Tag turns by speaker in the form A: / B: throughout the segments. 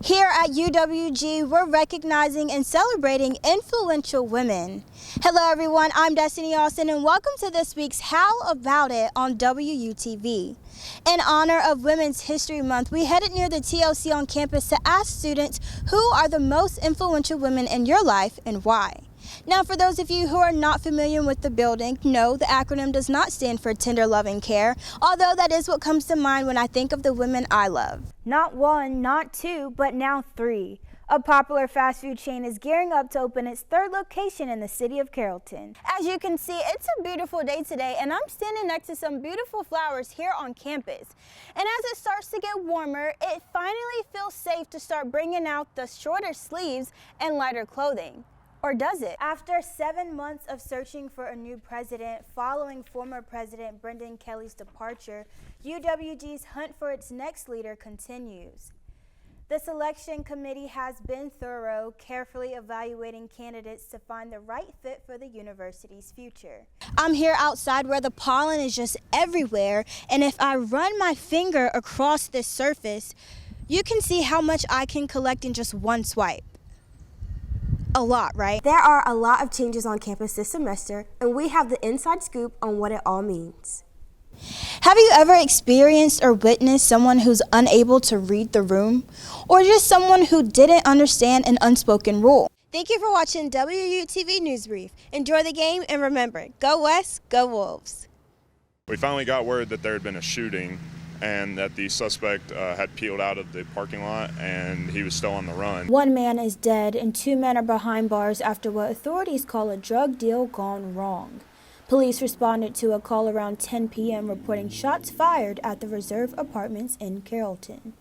A: Here at UWG, we're recognizing and celebrating influential women. Hello everyone, I'm Destiney Alston and welcome to this week's How About It on WUTV. In honor of Women's History Month, we headed near the TLC on campus to ask students who are the most influential women in your life and why. Now, for those of you who are not familiar with the building, no, the acronym does not stand for Tender Loving Care, although that is what comes to mind when I think of the women I love. Not one, not two, but now three. A popular fast food chain is gearing up to open its third location in the city of Carrollton. As you can see, it's a beautiful day today, and I'm standing next to some beautiful flowers here on campus. And as it starts to get warmer, it finally feels safe to start bringing out the shorter sleeves and lighter clothing. Or does it? After 7 months of searching for a new president following former President Brendan Kelly's departure, UWG's hunt for its next leader continues. The selection committee has been thorough, carefully evaluating candidates to find the right fit for the university's future. I'm here outside where the pollen is just everywhere, and if I run my finger across this surface, you can see how much I can collect in just one swipe. A lot, right? There are a lot of changes on campus this semester, and we have the inside scoop on what it all means. Have you ever experienced or witnessed someone who's unable to read the room? Or just someone who didn't understand an unspoken rule? Thank you for watching WUTV News Brief. Enjoy the game, and remember, go West, go Wolves.
B: We finally got word that there had been a shooting and that the suspect had peeled out of the parking lot and he was still on the run.
A: One man is dead and 2 men are behind bars after what authorities call a drug deal gone wrong. Police responded to a call around 10 p.m. reporting shots fired at the Reserve Apartments in Carrollton.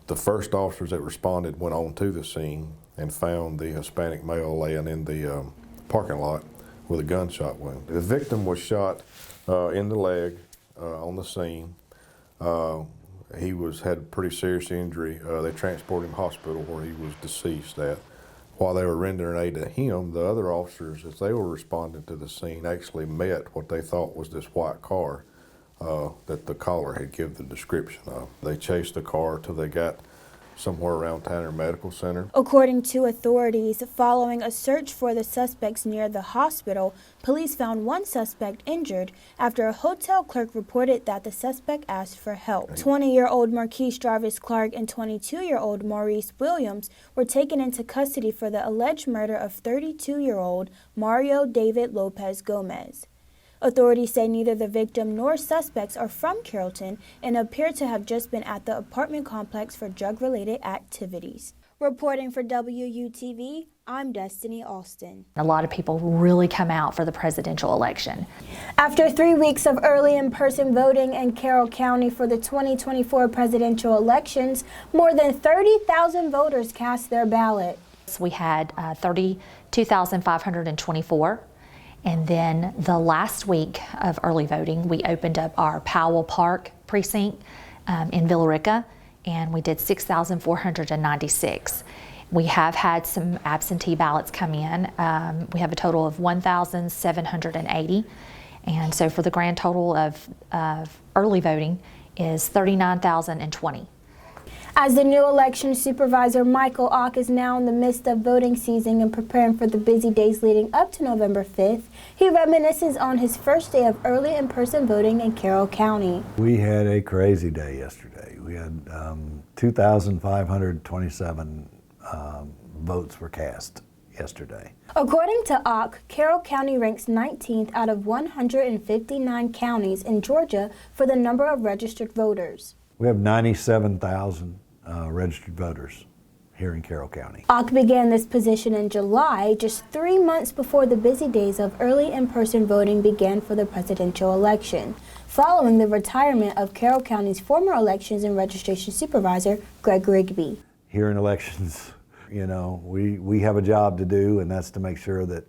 C: The first officers that responded went on to the scene and found the Hispanic male laying in the parking lot with a gunshot wound. The victim was shot in the leg on the scene. He had pretty serious injury. They transported him to hospital where he was deceased at. While they were rendering aid to him, the other officers, as they were responding to the scene, actually met what they thought was this white car that the caller had given the description of. They chased the car till they got somewhere around Tanner Medical Center.
A: According to authorities, following a search for the suspects near the hospital, police found one suspect injured after a hotel clerk reported that the suspect asked for help. 20-year-old Marquise Jarvis Clark and 22-year-old Maurice Williams were taken into custody for the alleged murder of 32-year-old Mario David Lopez Gomez. Authorities say neither the victim nor suspects are from Carrollton and appear to have just been at the apartment complex for drug-related activities. Reporting for WUTV, I'm Destiney Alston.
D: A lot of people really come out for the presidential election.
A: After 3 weeks of early in-person voting in Carroll County for the 2024 presidential elections, more than 30,000 voters cast their ballot.
D: We had 32,524. And then the last week of early voting, we opened up our Powell Park precinct in Villa Rica, and we did 6,496. We have had some absentee ballots come in. We have a total of 1,780. And so for the grand total of early voting is 39,020.
A: As the new election supervisor, Michael Ock is now in the midst of voting season and preparing for the busy days leading up to November 5th. He reminisces on his first day of early in-person voting in Carroll County.
E: We had a crazy day yesterday. We had 2,527 votes were cast yesterday.
A: According to Ock, Carroll County ranks 19th out of 159 counties in Georgia for the number of registered voters.
E: We have 97,000 registered voters here in Carroll County.
A: Ock began this position in July, just 3 months before the busy days of early in-person voting began for the presidential election, following the retirement of Carroll County's former elections and registration supervisor, Greg Rigby.
E: Here in elections, you know, we have a job to do, and that's to make sure that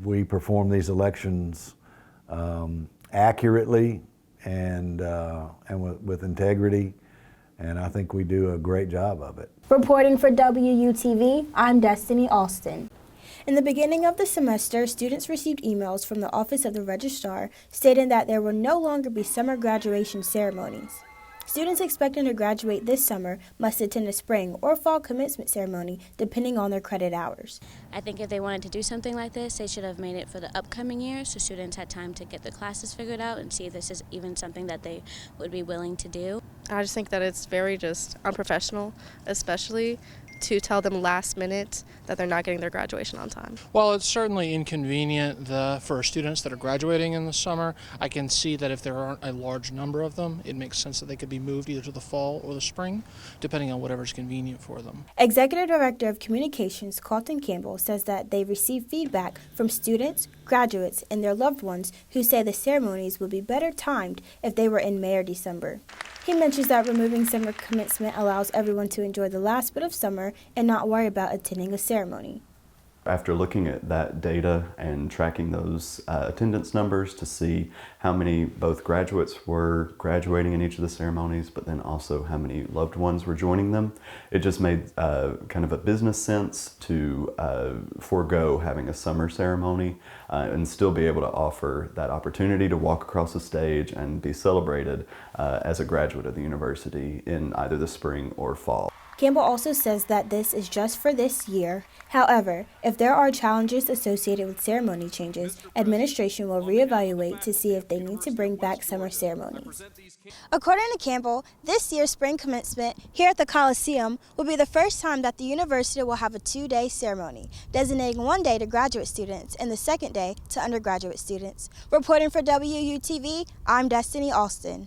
E: we perform these elections accurately and with integrity, and I think we do a great job of it.
A: Reporting for WUTV, I'm Destiney Alston. In the beginning of the semester, students received emails from the Office of the Registrar stating that there will no longer be summer graduation ceremonies. Students expecting to graduate this summer must attend a spring or fall commencement ceremony depending on their credit hours.
F: I think if they wanted to do something like this, they should have made it for the upcoming year so students had time to get their classes figured out and see if this is even something that they would be willing to do.
G: I just think that it's very just unprofessional, especially to tell them last minute that they're not getting their graduation on time.
H: Well, it's certainly inconvenient for students that are graduating in the summer. I can see that if there aren't a large number of them, it makes sense that they could be moved either to the fall or the spring, depending on whatever's convenient for them.
A: Executive Director of Communications, Colton Campbell, says that they received feedback from students, graduates, and their loved ones who say the ceremonies would be better timed if they were in May or December. He mentions that removing summer commencement allows everyone to enjoy the last bit of summer and not worry about attending a ceremony.
I: After looking at that data and tracking those attendance numbers to see how many both graduates were graduating in each of the ceremonies, but then also how many loved ones were joining them, it just made kind of a business sense to forego having a summer ceremony and still be able to offer that opportunity to walk across the stage and be celebrated as a graduate of the university in either the spring or fall.
A: Campbell also says that this is just for this year. However, if there are challenges associated with ceremony changes, administration will reevaluate to see if they need to bring back summer ceremonies. According to Campbell, this year's spring commencement here at the Coliseum will be the first time that the university will have a 2-day ceremony, designating one day to graduate students and the second day to undergraduate students. Reporting for WUTV, I'm Destiney Alston.